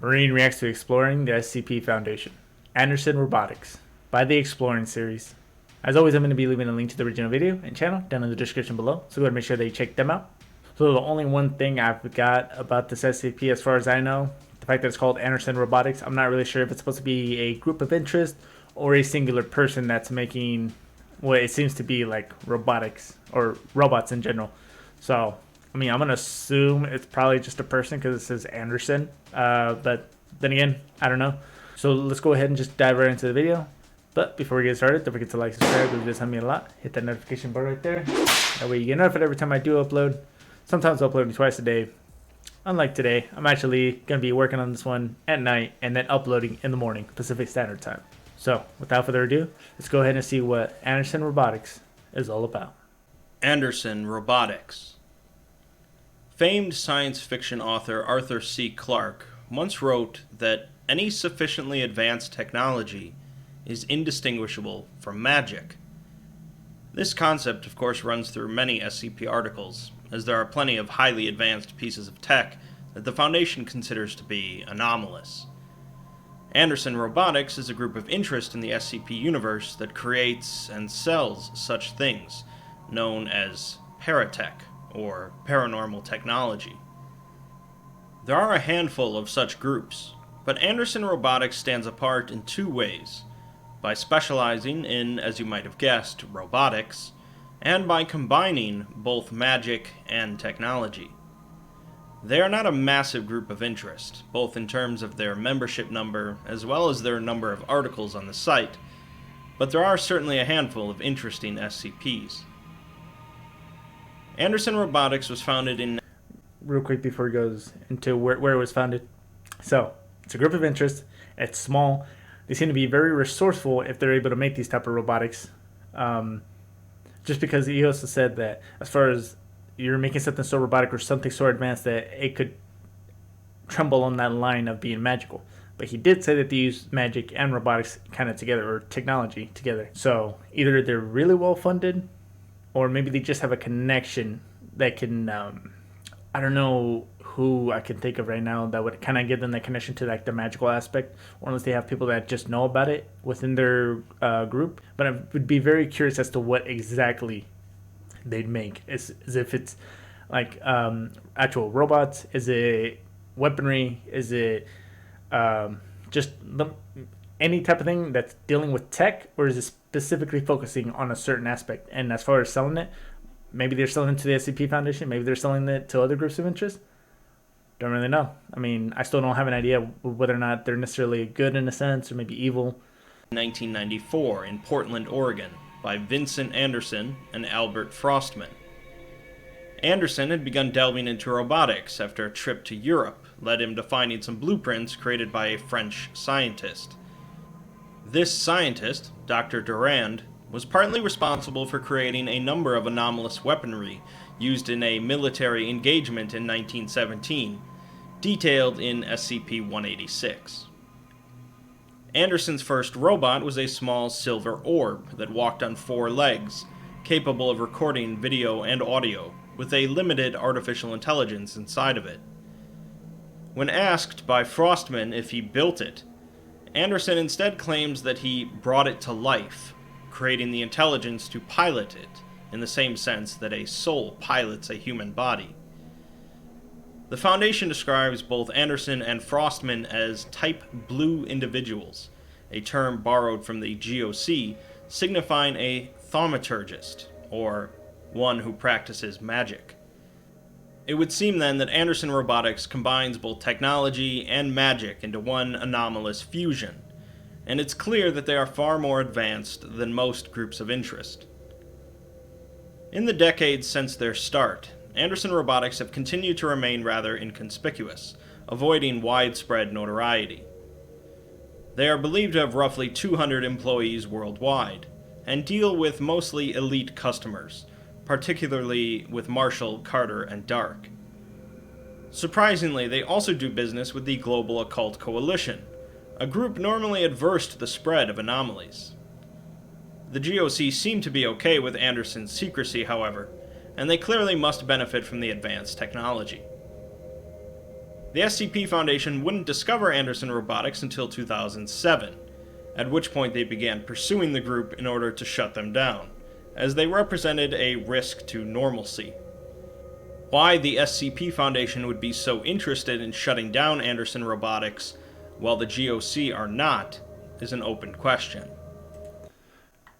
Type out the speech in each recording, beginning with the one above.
Marine reacts to exploring the SCP Foundation. Anderson Robotics by the Exploring series. As always, I'm going to be leaving a link to the original video and channel down in the description below, so go ahead and make sure that you check them out. So the only one thing I've got about this SCP, as far as I know, the fact that it's called Anderson Robotics, I'm not really sure if it's supposed to be a group of interest or a singular person that's making what it seems to be like robotics or robots in general. So I mean, I'm going to assume it's probably just a person because it says Anderson. But then again, I don't know. So let's go ahead and just dive right into the video. But before we get started, don't forget to like, subscribe. It would just help me a lot. Hit that notification bell right there. That way you get notified every time I do upload. Sometimes I upload twice a day. Unlike today, I'm actually going to be working on this one at night and then uploading in the morning, Pacific Standard Time. So without further ado, let's go ahead and see what Anderson Robotics is all about. Anderson Robotics. Famed science fiction author Arthur C. Clarke once wrote that any sufficiently advanced technology is indistinguishable from magic. This concept, of course, runs through many SCP articles, as there are plenty of highly advanced pieces of tech that the Foundation considers to be anomalous. Anderson Robotics is a group of interest in the SCP universe that creates and sells such things, known as paratech, or paranormal technology. There are a handful of such groups, but Anderson Robotics stands apart in two ways: by specializing in, as you might have guessed, robotics, and by combining both magic and technology. They are not a massive group of interest, both in terms of their membership number as well as their number of articles on the site, but there are certainly a handful of interesting SCPs. Anderson Robotics was founded in... Real quick before it goes into where it was founded. So, it's a group of interest. It's small. They seem to be very resourceful if they're able to make these type of robotics. Just because he also said that as far as you're making something so robotic or something so advanced that it could tremble on that line of being magical. But he did say that they use magic and robotics kind of together, or technology together. So, either they're really well funded, or maybe they just have a connection that can, I don't know who I can think of right now that would kind of give them that connection to like the magical aspect, or unless they have people that just know about it within their group. But I would be very curious as to what exactly they'd make. Is if it's like actual robots? Is it weaponry? Is it just any type of thing that's dealing with tech, or is it specifically focusing on a certain aspect? And as far as selling it, maybe they're selling it to the SCP Foundation, maybe they're selling it to other groups of interest. Don't really know. I mean, I still don't have an idea whether or not they're necessarily good in a sense, or maybe evil. 1994 in Portland, Oregon, by Vincent Anderson and Albert Frostman. Anderson had begun delving into robotics after a trip to Europe led him to finding some blueprints created by a French scientist. This scientist, Dr. Durand, was partly responsible for creating a number of anomalous weaponry used in a military engagement in 1917, detailed in SCP-186. Anderson's first robot was a small silver orb that walked on 4 legs, capable of recording video and audio, with a limited artificial intelligence inside of it. When asked by Frostman if he built it, Anderson instead claims that he brought it to life, creating the intelligence to pilot it, in the same sense that a soul pilots a human body. The Foundation describes both Anderson and Frostman as Type Blue individuals, a term borrowed from the GOC, signifying a thaumaturgist, or one who practices magic. It would seem then that Anderson Robotics combines both technology and magic into one anomalous fusion, and it's clear that they are far more advanced than most groups of interest. In the decades since their start, Anderson Robotics have continued to remain rather inconspicuous, avoiding widespread notoriety. They are believed to have roughly 200 employees worldwide, and deal with mostly elite customers, particularly with Marshall, Carter, and Dark. Surprisingly, they also do business with the Global Occult Coalition, a group normally adverse to the spread of anomalies. The GOC seem to be okay with Anderson's secrecy, however, and they clearly must benefit from the advanced technology. The SCP Foundation wouldn't discover Anderson Robotics until 2007, at which point they began pursuing the group in order to shut them down, as they represented a risk to normalcy. Why the SCP Foundation would be so interested in shutting down Anderson Robotics while the GOC are not is an open question.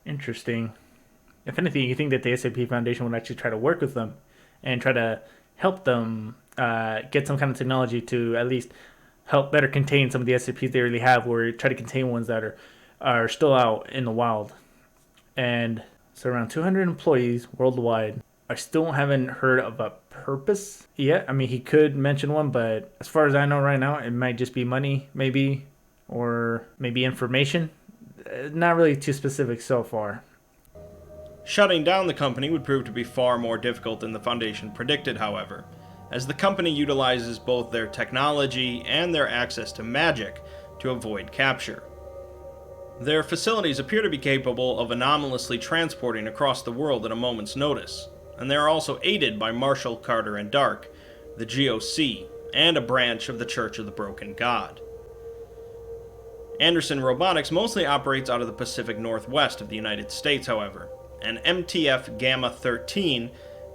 Interesting. If anything, you think that the SCP Foundation would actually try to work with them and try to help them get some kind of technology to at least help better contain some of the SCPs they already have, or try to contain ones that are still out in the wild. And so around 200 employees worldwide. I still haven't heard of a purpose yet. I mean, he could mention one, but as far as I know right now, it might just be money, maybe, or maybe information. Not really too specific so far. Shutting down the company would prove to be far more difficult than the Foundation predicted, however, as the company utilizes both their technology and their access to magic to avoid capture. Their facilities appear to be capable of anomalously transporting across the world at a moment's notice, and they are also aided by Marshall, Carter, and Dark, the GOC, and a branch of the Church of the Broken God. Anderson Robotics mostly operates out of the Pacific Northwest of the United States, however, and MTF Gamma-13,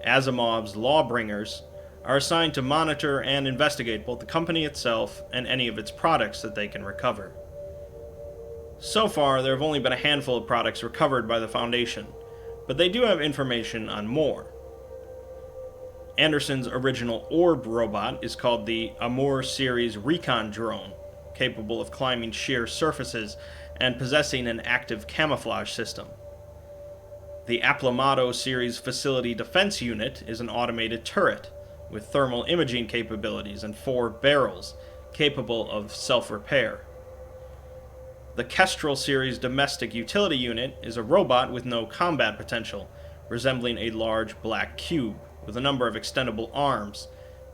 Asimov's Lawbringers, are assigned to monitor and investigate both the company itself and any of its products that they can recover. So far, there have only been a handful of products recovered by the Foundation, but they do have information on more. Anderson's original orb robot is called the Amur Series Recon Drone, capable of climbing sheer surfaces and possessing an active camouflage system. The Aplamato Series Facility Defense Unit is an automated turret with thermal imaging capabilities and 4 barrels, capable of self-repair. The Kestrel Series Domestic Utility Unit is a robot with no combat potential, resembling a large black cube with a number of extendable arms,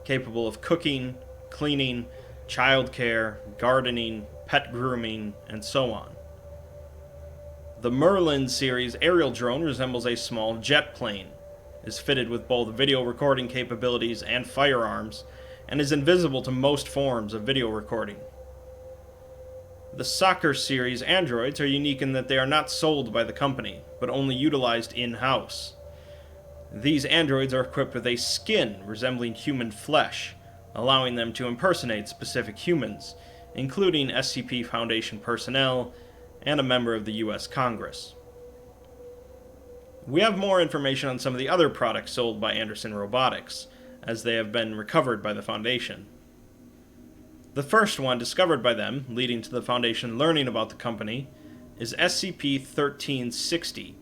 capable of cooking, cleaning, childcare, gardening, pet grooming, and so on. The Merlin Series Aerial Drone resembles a small jet plane, is fitted with both video recording capabilities and firearms, and is invisible to most forms of video recording. The Soccer Series androids are unique in that they are not sold by the company, but only utilized in-house. These androids are equipped with a skin resembling human flesh, allowing them to impersonate specific humans, including SCP Foundation personnel and a member of the US Congress. We have more information on some of the other products sold by Anderson Robotics, as they have been recovered by the Foundation. The first one discovered by them, leading to the Foundation learning about the company, is SCP-1360,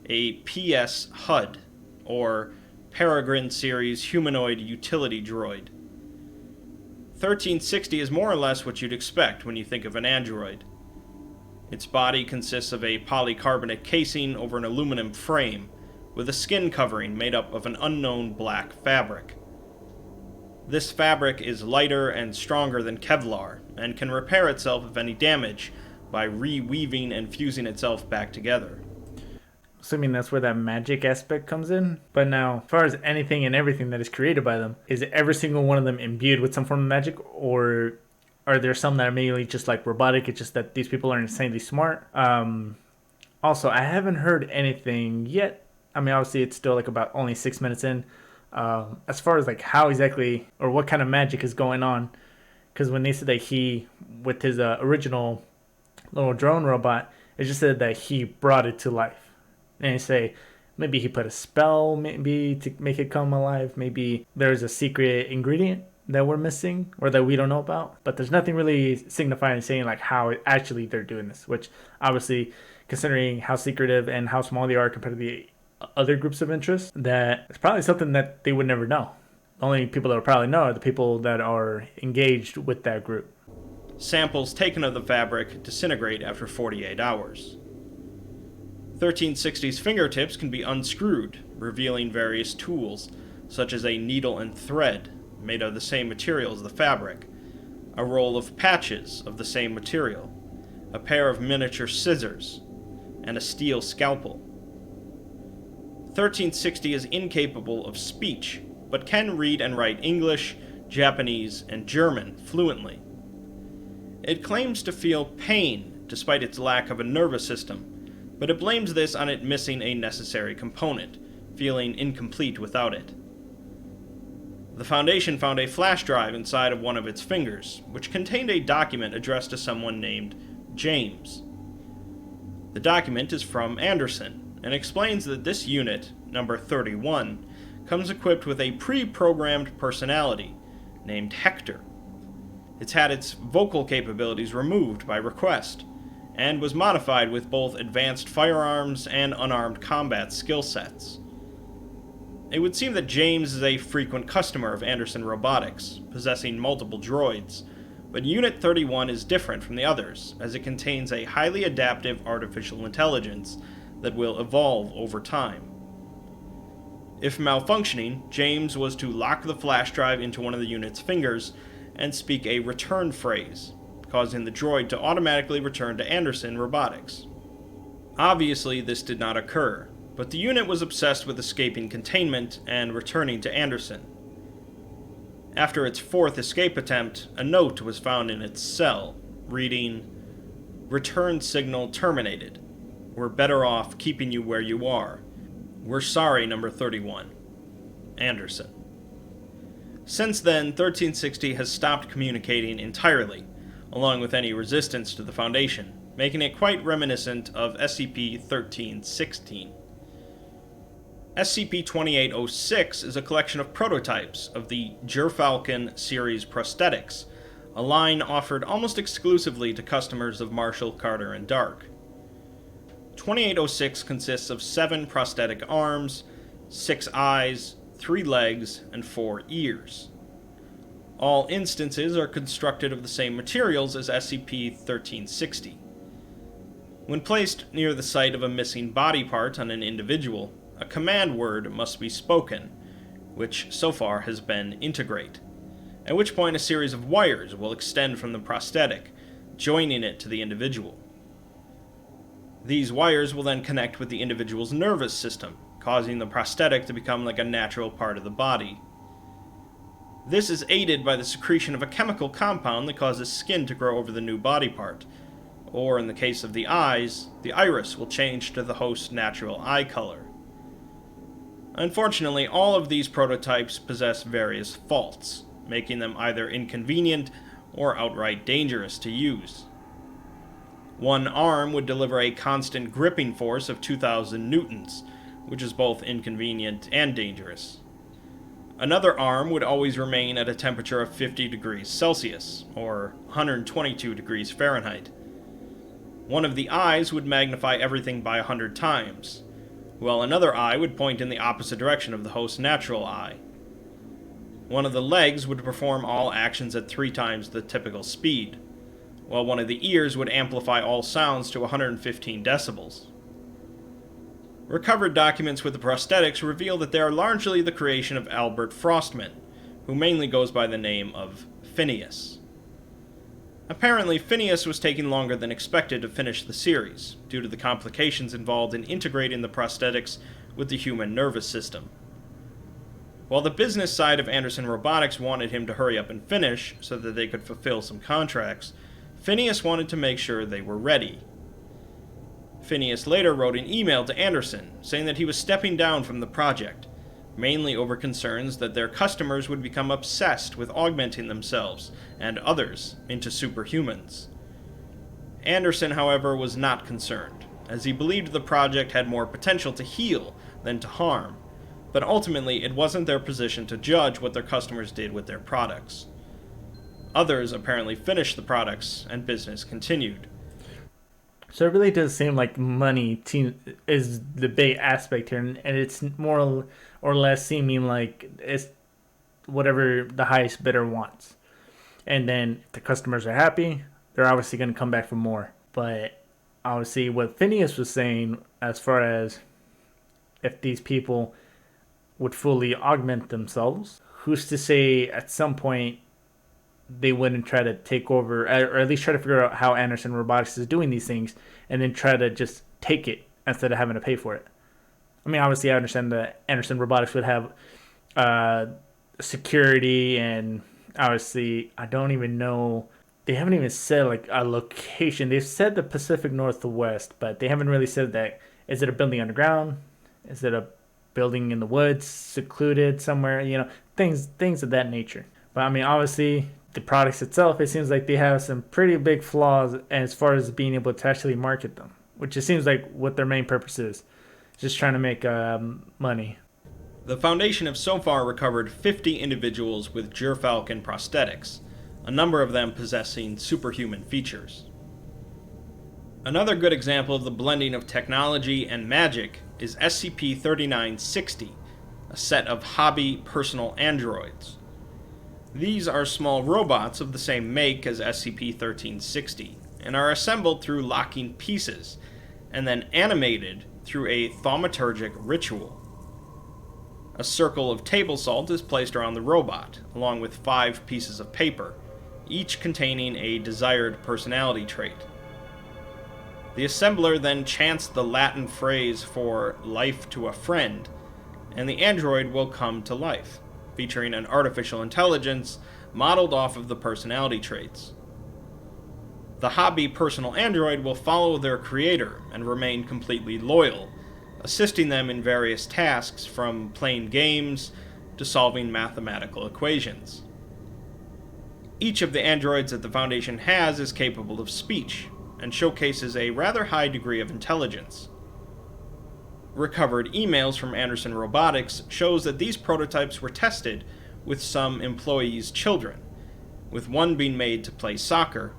a PS HUD, or Peregrine Series Humanoid Utility Droid. 1360 is more or less what you'd expect when you think of an android. Its body consists of a polycarbonate casing over an aluminum frame, with a skin covering made up of an unknown black fabric. This fabric is lighter and stronger than Kevlar, and can repair itself of any damage by reweaving and fusing itself back together. Assuming that's where that magic aspect comes in. But now, as far as anything and everything that is created by them, is every single one of them imbued with some form of magic, or are there some that are mainly just like robotic? It's just that these people are insanely smart. Also, I haven't heard anything yet. I mean, obviously, it's still like about only 6 minutes in. As far as like how exactly or what kind of magic is going on, because when they said that he, with his original little drone robot, it just said that he brought it to life. And they say maybe he put a spell, maybe to make it come alive. Maybe there's a secret ingredient that we're missing or that we don't know about. But there's nothing really signifying saying like how actually they're doing this, which obviously, considering how secretive and how small they are compared to the other groups of interest, that it's probably something that they would never know. The only people that would probably know are the people that are engaged with that group. Samples taken of the fabric disintegrate after 48 hours. 1360's fingertips can be unscrewed, revealing various tools, such as a needle and thread, made of the same material as the fabric, a roll of patches of the same material, a pair of miniature scissors, and a steel scalpel. 1360 is incapable of speech, but can read and write English, Japanese, and German fluently. It claims to feel pain despite its lack of a nervous system, but it blames this on it missing a necessary component, feeling incomplete without it. The Foundation found a flash drive inside of one of its fingers, which contained a document addressed to someone named James. The document is from Anderson, and explains that this unit, number 31, comes equipped with a pre-programmed personality named Hector. It's had its vocal capabilities removed by request, and was modified with both advanced firearms and unarmed combat skill sets. It would seem that James is a frequent customer of Anderson Robotics, possessing multiple droids, but Unit 31 is different from the others, as it contains a highly adaptive artificial intelligence that will evolve over time. If malfunctioning, James was to lock the flash drive into one of the unit's fingers and speak a return phrase, causing the droid to automatically return to Anderson Robotics. Obviously, this did not occur, but the unit was obsessed with escaping containment and returning to Anderson. After its fourth escape attempt, a note was found in its cell, reading, "Return signal terminated. We're better off keeping you where you are. We're sorry, number 31. Anderson." Since then, 1360 has stopped communicating entirely, along with any resistance to the Foundation, making it quite reminiscent of SCP-1316. SCP-2806 is a collection of prototypes of the TheVolgun series prosthetics, a line offered almost exclusively to customers of Marshall, Carter, and Dark. 2806 consists of 7 prosthetic arms, 6 eyes, 3 legs, and 4 ears. All instances are constructed of the same materials as SCP-1360. When placed near the site of a missing body part on an individual, a command word must be spoken, which so far has been integrate, at which point a series of wires will extend from the prosthetic, joining it to the individual. These wires will then connect with the individual's nervous system, causing the prosthetic to become like a natural part of the body. This is aided by the secretion of a chemical compound that causes skin to grow over the new body part, or in the case of the eyes, the iris will change to the host's natural eye color. Unfortunately, all of these prototypes possess various faults, making them either inconvenient or outright dangerous to use. One arm would deliver a constant gripping force of 2,000 newtons, which is both inconvenient and dangerous. Another arm would always remain at a temperature of 50 degrees Celsius, or 122 degrees Fahrenheit. One of the eyes would magnify everything by 100 times, while another eye would point in the opposite direction of the host's natural eye. One of the legs would perform all actions at 3 times the typical speed, while one of the ears would amplify all sounds to 115 decibels. Recovered documents with the prosthetics reveal that they are largely the creation of Albert Frostman, who mainly goes by the name of Phineas. Apparently, Phineas was taking longer than expected to finish the series, due to the complications involved in integrating the prosthetics with the human nervous system. While the business side of Anderson Robotics wanted him to hurry up and finish so that they could fulfill some contracts, Phineas wanted to make sure they were ready. Phineas later wrote an email to Anderson saying that he was stepping down from the project, mainly over concerns that their customers would become obsessed with augmenting themselves and others into superhumans. Anderson, however, was not concerned, as he believed the project had more potential to heal than to harm, but ultimately it wasn't their position to judge what their customers did with their products. Others apparently finished the products, and business continued. So it really does seem like money is the big aspect here, and it's more or less seeming like it's whatever the highest bidder wants. And then if the customers are happy, they're obviously going to come back for more. But obviously what Phineas was saying, as far as if these people would fully augment themselves, who's to say at some point they wouldn't try to take over, or at least try to figure out how Anderson Robotics is doing these things, and then try to just take it instead of having to pay for it. I mean, obviously, I understand that Anderson Robotics would have security and Obviously, I don't even know. They haven't even said like a location. They've said the Pacific Northwest, but they haven't really said that. Is it a building underground? Is it a building in the woods, secluded somewhere? Things of that nature. But I mean, obviously, the products itself, it seems like they have some pretty big flaws as far as being able to actually market them, which it seems like what their main purpose is, just trying to make money. The Foundation have so far recovered 50 individuals with gerfalcon prosthetics, a number of them possessing superhuman features. Another good example of the blending of technology and magic is SCP-3960, a set of hobby personal androids. These are small robots of the same make as SCP-1360, and are assembled through locking pieces, and then animated through a thaumaturgic ritual. A circle of table salt is placed around the robot, along with 5 pieces of paper, each containing a desired personality trait. The assembler then chants the Latin phrase for life to a friend, and the android will come to life, featuring an artificial intelligence modeled off of the personality traits. The hobby personal android will follow their creator and remain completely loyal, assisting them in various tasks from playing games to solving mathematical equations. Each of the androids that the Foundation has is capable of speech, and showcases a rather high degree of intelligence. Recovered emails from Anderson Robotics shows that these prototypes were tested with some employees' children, with one being made to play soccer,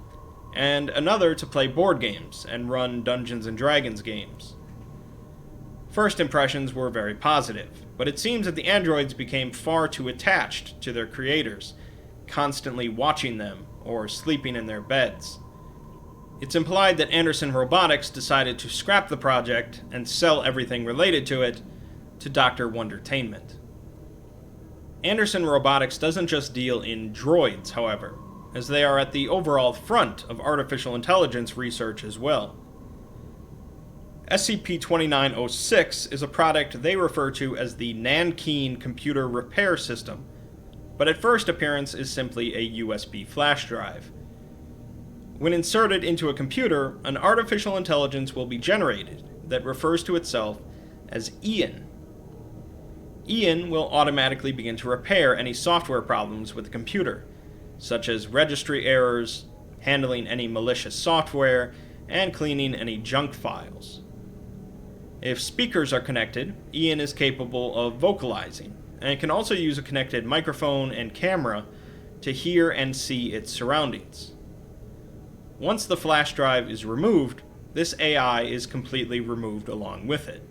and another to play board games and run Dungeons and Dragons games. First impressions were very positive, but it seems that the androids became far too attached to their creators, constantly watching them or sleeping in their beds. It's implied that Anderson Robotics decided to scrap the project and sell everything related to it to Dr. Wondertainment. Anderson Robotics doesn't just deal in droids, however, as they are at the overall front of artificial intelligence research as well. SCP-2906 is a product they refer to as the Nankeen Computer Repair System, but at first appearance is simply a USB flash drive. When inserted into a computer, an artificial intelligence will be generated that refers to itself as Ian. Ian will automatically begin to repair any software problems with the computer, such as registry errors, handling any malicious software, and cleaning any junk files. If speakers are connected, Ian is capable of vocalizing, and can also use a connected microphone and camera to hear and see its surroundings. Once the flash drive is removed, this AI is completely removed along with it.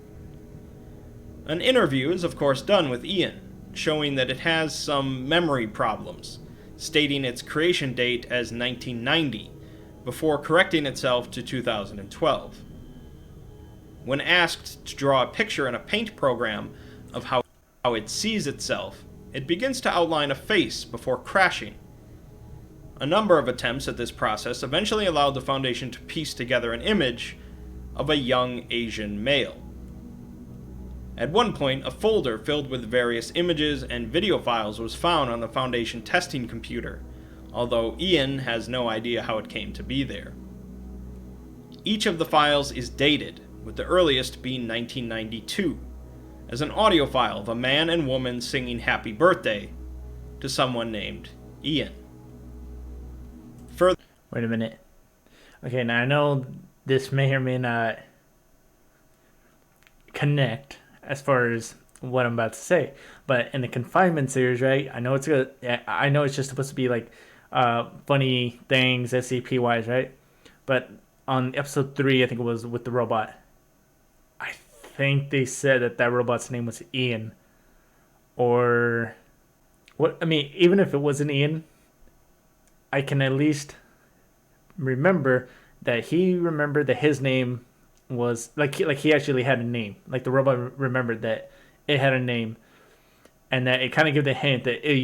An interview is of course done with Ian, showing that it has some memory problems, stating its creation date as 1990, before correcting itself to 2012. When asked to draw a picture in a paint program of how it sees itself, it begins to outline a face before crashing. A number of attempts at this process eventually allowed the Foundation to piece together an image of a young Asian male. At one point, a folder filled with various images and video files was found on the Foundation testing computer, although Ian has no idea how it came to be there. Each of the files is dated, with the earliest being 1992, as an audio file of a man and woman singing Happy Birthday to someone named Ian. Wait a minute. Okay, now I know this may or may not connect as far as what I'm about to say, but in the confinement series, right? I know it's good. I know it's just supposed to be like funny things SCP wise, right? But on episode 3, I think it was with the robot. I think they said that robot's name was Ian, or what? I mean, even if it wasn't Ian, I can at least remember that he remembered that his name was like he actually had a name. Like the robot remembered that it had a name, and that it kind of gave the hint that it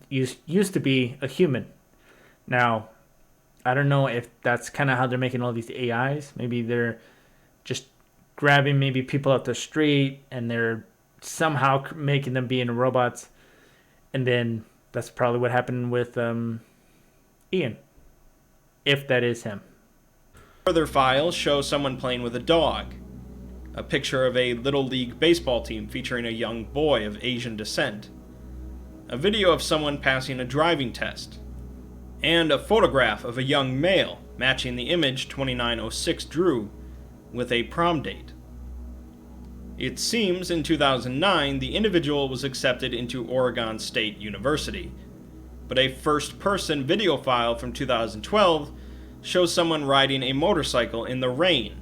used to be a human. Now, I don't know if that's kind of how they're making all these AIs. Maybe they're just grabbing maybe people off the street and they're somehow making them be in robots, and then That's probably what happened with Ian, if that is him. Further files show someone playing with a dog, a picture of a Little League baseball team featuring a young boy of Asian descent, a video of someone passing a driving test, and a photograph of a young male matching the image 2906 drew with a prom date. It seems in 2009 the individual was accepted into Oregon State University, but a first-person video file from 2012 shows someone riding a motorcycle in the rain,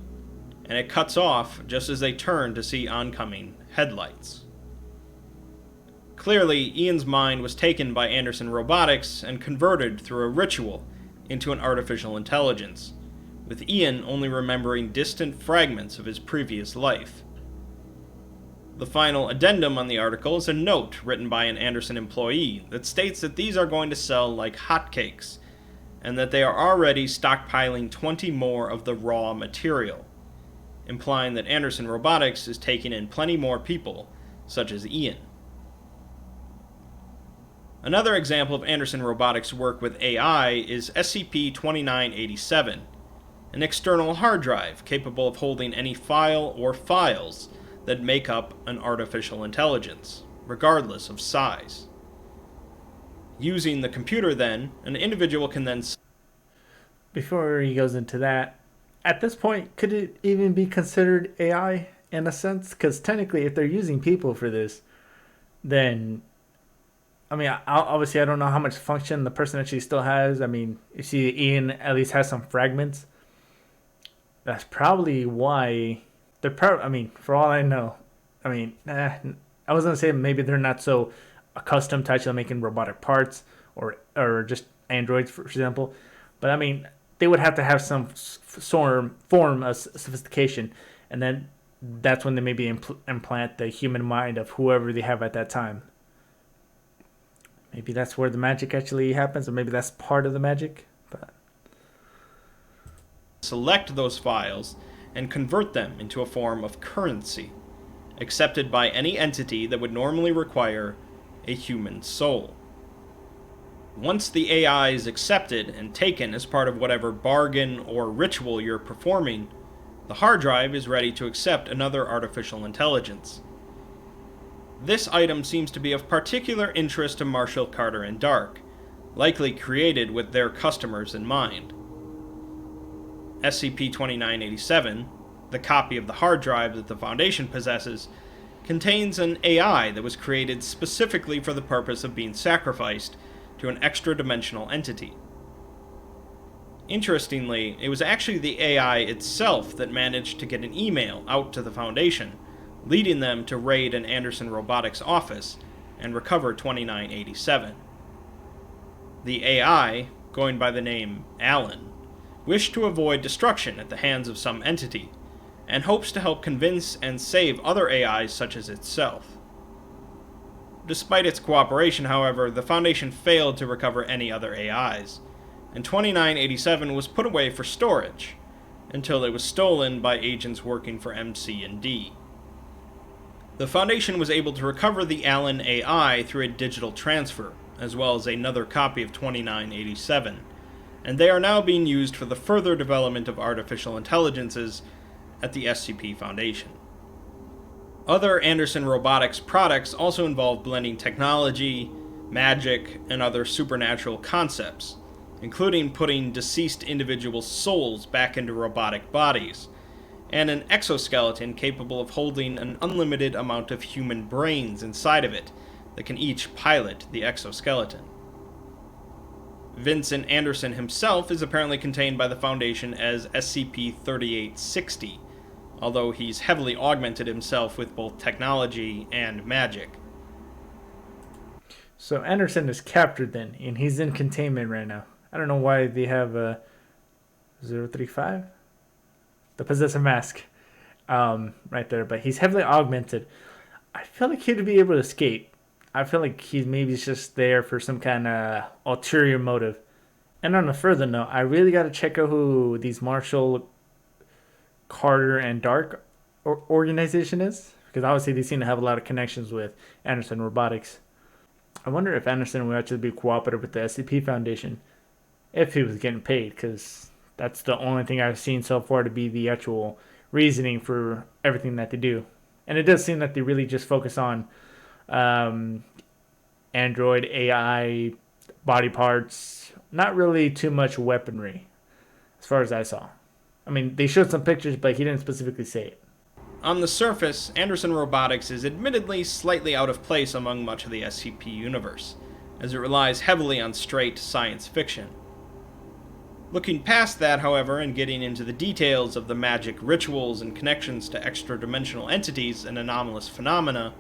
and it cuts off just as they turn to see oncoming headlights. Clearly, Ian's mind was taken by Anderson Robotics and converted through a ritual into an artificial intelligence, with Ian only remembering distant fragments of his previous life. The final addendum on the article is a note written by an Anderson employee that states that these are going to sell like hotcakes, and that they are already stockpiling 20 more of the raw material, implying that Anderson Robotics is taking in plenty more people, such as Ian. Another example of Anderson Robotics' work with AI is SCP-2987, an external hard drive capable of holding any file or files that make up an artificial intelligence, regardless of size. Using the computer, then, an individual can then... Before he goes into that, at this point, could it even be considered AI in a sense? Because technically, if they're using people for this, then... I mean, obviously, I don't know how much function the person actually still has. I mean, you see Ian at least has some fragments. That's probably why they're I mean, for all I know, I mean, I was gonna say maybe they're not so accustomed to actually making robotic parts or just androids, for example. But I mean, they would have to have some form of sophistication, and then that's when they maybe implant the human mind of whoever they have at that time. Maybe that's where the magic actually happens, or maybe that's part of the magic. But select those files and convert them into a form of currency, accepted by any entity that would normally require a human soul. Once the AI is accepted and taken as part of whatever bargain or ritual you're performing, the hard drive is ready to accept another artificial intelligence. This item seems to be of particular interest to Marshall, Carter, and Dark, likely created with their customers in mind. SCP-2987, the copy of the hard drive that the Foundation possesses, contains an AI that was created specifically for the purpose of being sacrificed to an extra-dimensional entity. Interestingly, it was actually the AI itself that managed to get an email out to the Foundation, leading them to raid an Anderson Robotics office and recover 2987. The AI, going by the name Alan, wished to avoid destruction at the hands of some entity, and hopes to help convince and save other AIs such as itself. Despite its cooperation, however, the Foundation failed to recover any other AIs, and 2987 was put away for storage, until it was stolen by agents working for MC&D. The Foundation was able to recover the Allen AI through a digital transfer, as well as another copy of 2987, and they are now being used for the further development of artificial intelligences at the SCP Foundation. Other Anderson Robotics products also involve blending technology, magic, and other supernatural concepts, including putting deceased individuals' souls back into robotic bodies, and an exoskeleton capable of holding an unlimited amount of human brains inside of it that can each pilot the exoskeleton. Vincent Anderson himself is apparently contained by the Foundation as SCP-3860, although he's heavily augmented himself with both technology and magic. so Anderson is captured then, and he's in containment right now. I don't know why they have a 035, the possessive mask, right there, but he's heavily augmented. I feel like he'd be able to escape. I feel like he's maybe just there for some kind of ulterior motive. And on a further note, I really got to check out who these Marshall, Carter, and Dark organization is, because obviously they seem to have a lot of connections with Anderson Robotics. I wonder if Anderson would actually be cooperative with the SCP Foundation if he was getting paid, because that's the only thing I've seen so far to be the actual reasoning for everything that they do. And it does seem that they really just focus on Android, AI, body parts, not really too much weaponry, as far as I saw. I mean, they showed some pictures, but he didn't specifically say it. On the surface, Anderson Robotics is admittedly slightly out of place among much of the SCP universe, as it relies heavily on straight science fiction. Looking past that, however, and getting into the details of the magic rituals and connections to extra-dimensional entities and anomalous phenomena,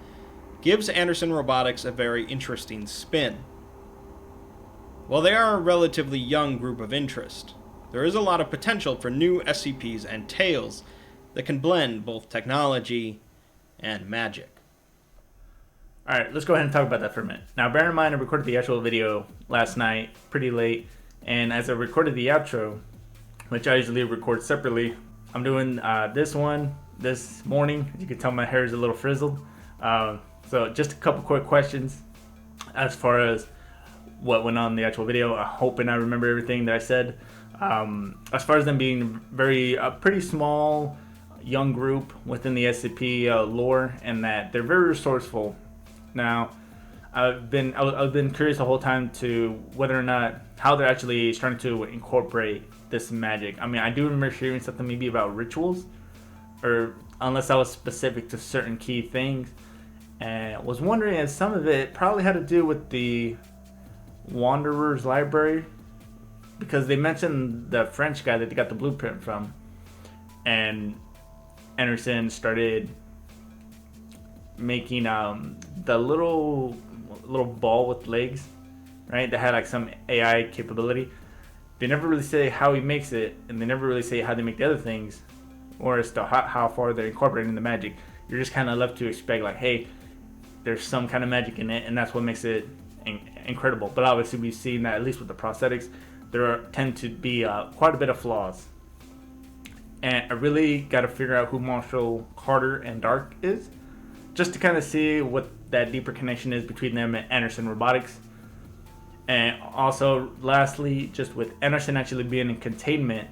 gives Anderson Robotics a very interesting spin. While they are a relatively young group of interest, there is a lot of potential for new SCPs and tales that can blend both technology and magic. Alright, let's go ahead and talk about that for a minute. Now, bear in mind, I recorded the actual video last night, pretty late, and as I recorded the outro, which I usually record separately, I'm doing this one this morning. As you can tell, my hair is a little frizzled. So just a couple quick questions as far as what went on in the actual video. I'm hoping I remember everything that I said. As far as them being pretty small, young group within the SCP lore, and that they're very resourceful. Now, I've been curious the whole time to whether or not how they're actually starting to incorporate this magic. I mean, I do remember hearing something maybe about rituals, or unless that was specific to certain key things, and was wondering if some of it probably had to do with the Wanderer's Library, because they mentioned the French guy that they got the blueprint from, and Anderson started making the little ball with legs, right? That had like some AI capability. They never really say how he makes it, and they never really say how they make the other things, or as to how far they're incorporating the magic. You're just kind of left to expect like, hey, there's some kind of magic in it, and that's what makes it incredible. But obviously, we've seen that at least with the prosthetics, there tend to be quite a bit of flaws. And I really got to figure out who Marshall, Carter, and Dark is, just to kind of see what that deeper connection is between them and Anderson Robotics. And also, lastly, just with Anderson actually being in containment,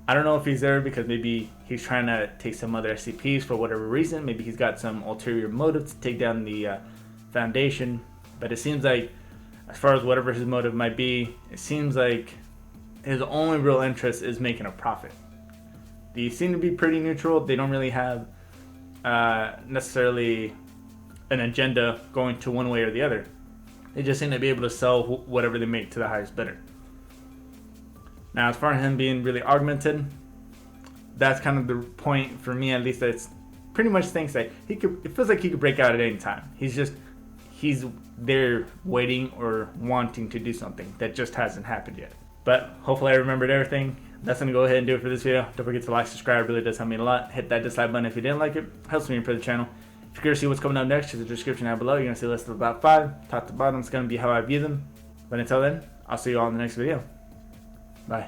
I don't know if he's there because maybe he's trying to take some other SCPs for whatever reason. Maybe he's got some ulterior motive to take down the Foundation. But it seems like, as far as whatever his motive might be, it seems like his only real interest is making a profit. They seem to be pretty neutral. They don't really have necessarily an agenda going to one way or the other. They just seem to be able to sell whatever they make to the highest bidder. Now, as far as him being really augmented, that's kind of the point for me, at least. That's pretty much thinks that he could. It feels like he could break out at any time. He's there waiting or wanting to do something that just hasn't happened yet. But hopefully I remembered everything. That's gonna go ahead and do it for this video. Don't forget to like, subscribe. It really does help me a lot. Hit that dislike button if you didn't like it. Helps me improve the channel. If you're curious to see what's coming up next, check the description down below. You're gonna see a list of about 5. Top to bottom is gonna be how I view them. But until then, I'll see you all in the next video. Bye.